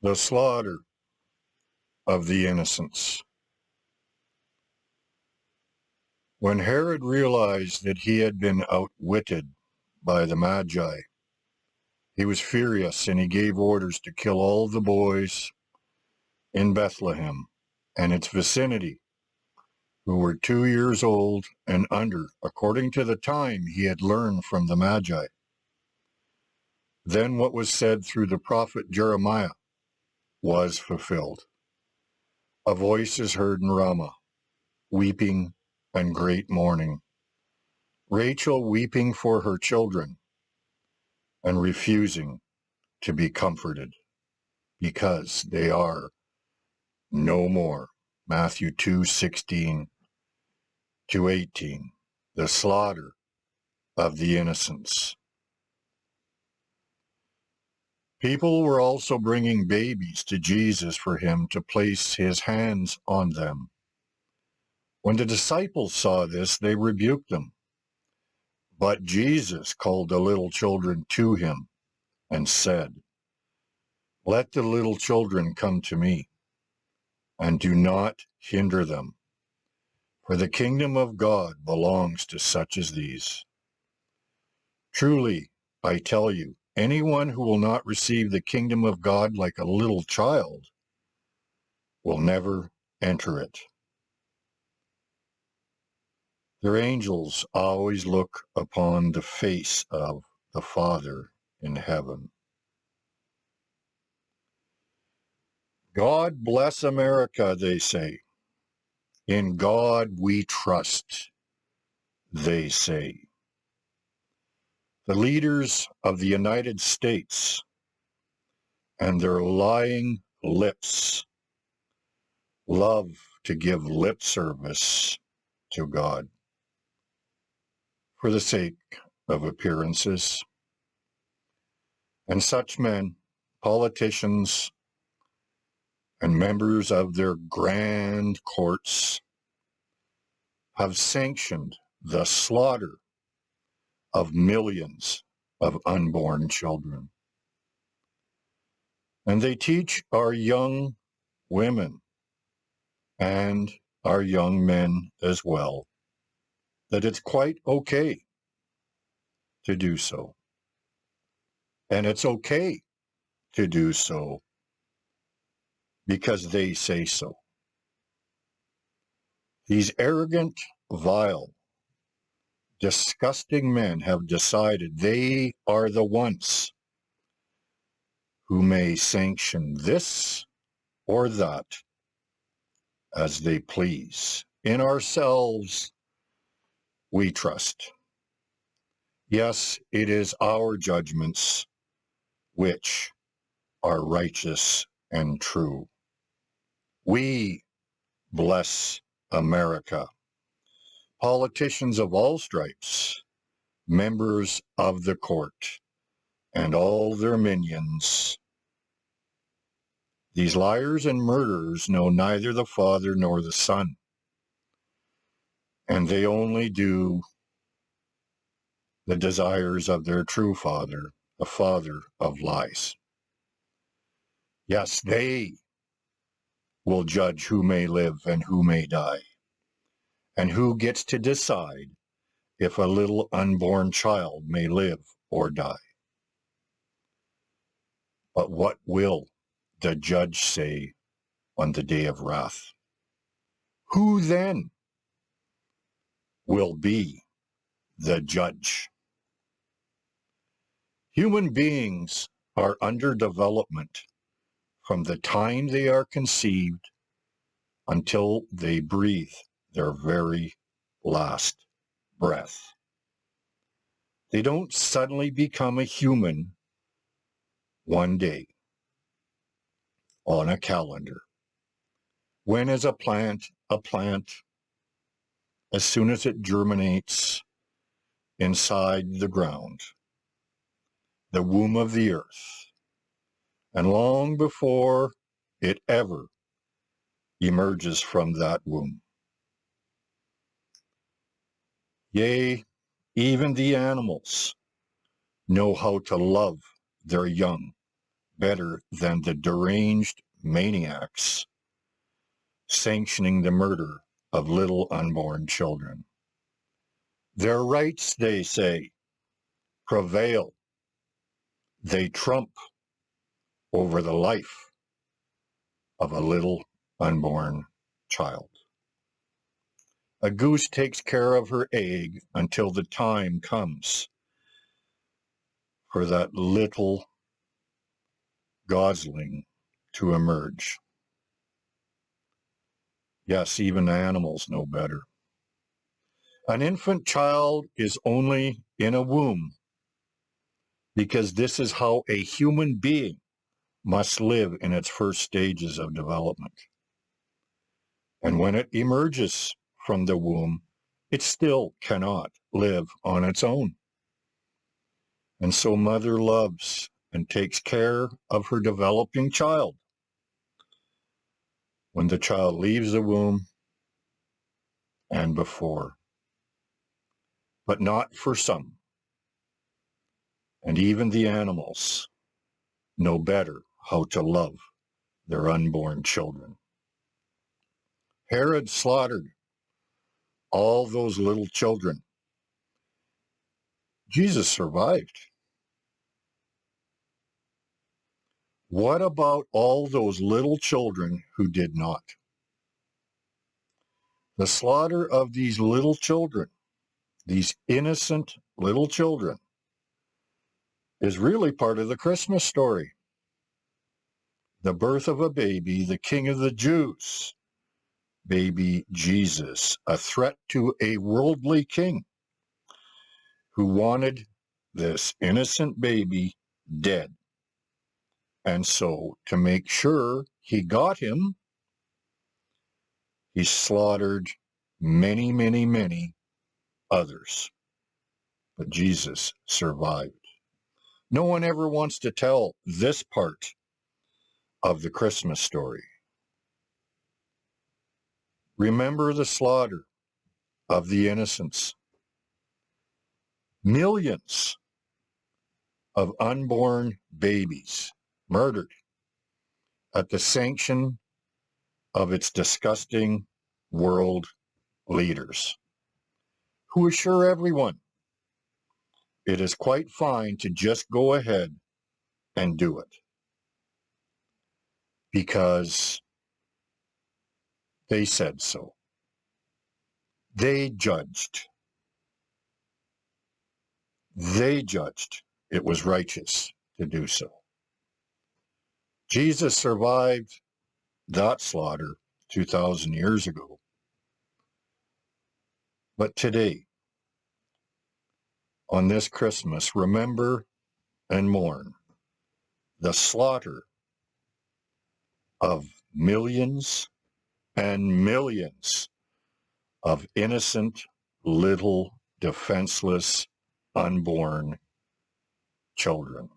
the slaughter of the innocents. When Herod realized that he had been outwitted by the Magi, he was furious, and he gave orders to kill all the boys in Bethlehem and its vicinity who were 2 years old and under, according to the time he had learned from the Magi. Then what was said through the prophet Jeremiah was fulfilled. A voice is heard in Ramah, weeping and great mourning, Rachel weeping for her children and refusing to be comforted because they are no more. Matthew 2:16 to 18, the slaughter of the innocents. People were also bringing babies to Jesus for him to place his hands on them. When the disciples saw this, they rebuked them. But Jesus called the little children to him and said, "Let the little children come to me, and do not hinder them, for the kingdom of God belongs to such as these. Truly, I tell you, anyone who will not receive the kingdom of God like a little child will never enter it." Their angels always look upon the face of the Father in heaven. God bless America, they say. In God we trust, they say. The leaders of the United States and their lying lips love to give lip service to God for the sake of appearances. And such men, politicians, and members of their grand courts have sanctioned the slaughter of millions of unborn children. And they teach our young women and our young men as well that it's quite okay to do so. And it's okay to do so because they say so. These arrogant, vile, disgusting men have decided they are the ones who may sanction this or that as they please. In ourselves we trust. Yes, it is our judgments which are righteous and true. We bless America. Politicians of all stripes, members of the court, and all their minions. These liars and murderers know neither the Father nor the Son, and they only do the desires of their true father, the father of lies. Yes, they will judge who may live and who may die, and who gets to decide if a little unborn child may live or die. But what will the judge say on the day of wrath? Who then will be the judge? Human beings are under development from the time they are conceived until they breathe their very last breath. They don't suddenly become a human one day on a calendar. When is a plant a plant? As soon as it germinates inside the ground, the womb of the earth, and long before it ever emerges from that womb. Yea, even the animals know how to love their young better than the deranged maniacs sanctioning the murder of little unborn children. Their rights, they say, prevail. They trump over the life of a little unborn child. A goose takes care of her egg until the time comes for that little gosling to emerge. Yes, even animals know better. An infant child is only in a womb because this is how a human being must live in its first stages of development. And when it emerges from the womb, it still cannot live on its own. And so mother loves and takes care of her developing child. When the child leaves the womb and before, but not for some. And even the animals know better how to love their unborn children. Herod slaughtered all those little children. Jesus survived. What about all those little children who did not? The slaughter of these little children, these innocent little children, is really part of the Christmas story. The birth of a baby, the King of the Jews, baby Jesus, a threat to a worldly king who wanted this innocent baby dead. And so, to make sure he got him, he slaughtered many, many, many others. But Jesus survived. No one ever wants to tell this part of the Christmas story. Remember the slaughter of the innocents. Millions of unborn babies murdered at the sanction of its disgusting world leaders, who assure everyone it is quite fine to just go ahead and do it because they said so. They judged. They judged it was righteous to do so. Jesus survived that slaughter 2,000 years ago. But today, on this Christmas, remember and mourn the slaughter of millions and millions of innocent, little, defenseless, unborn children.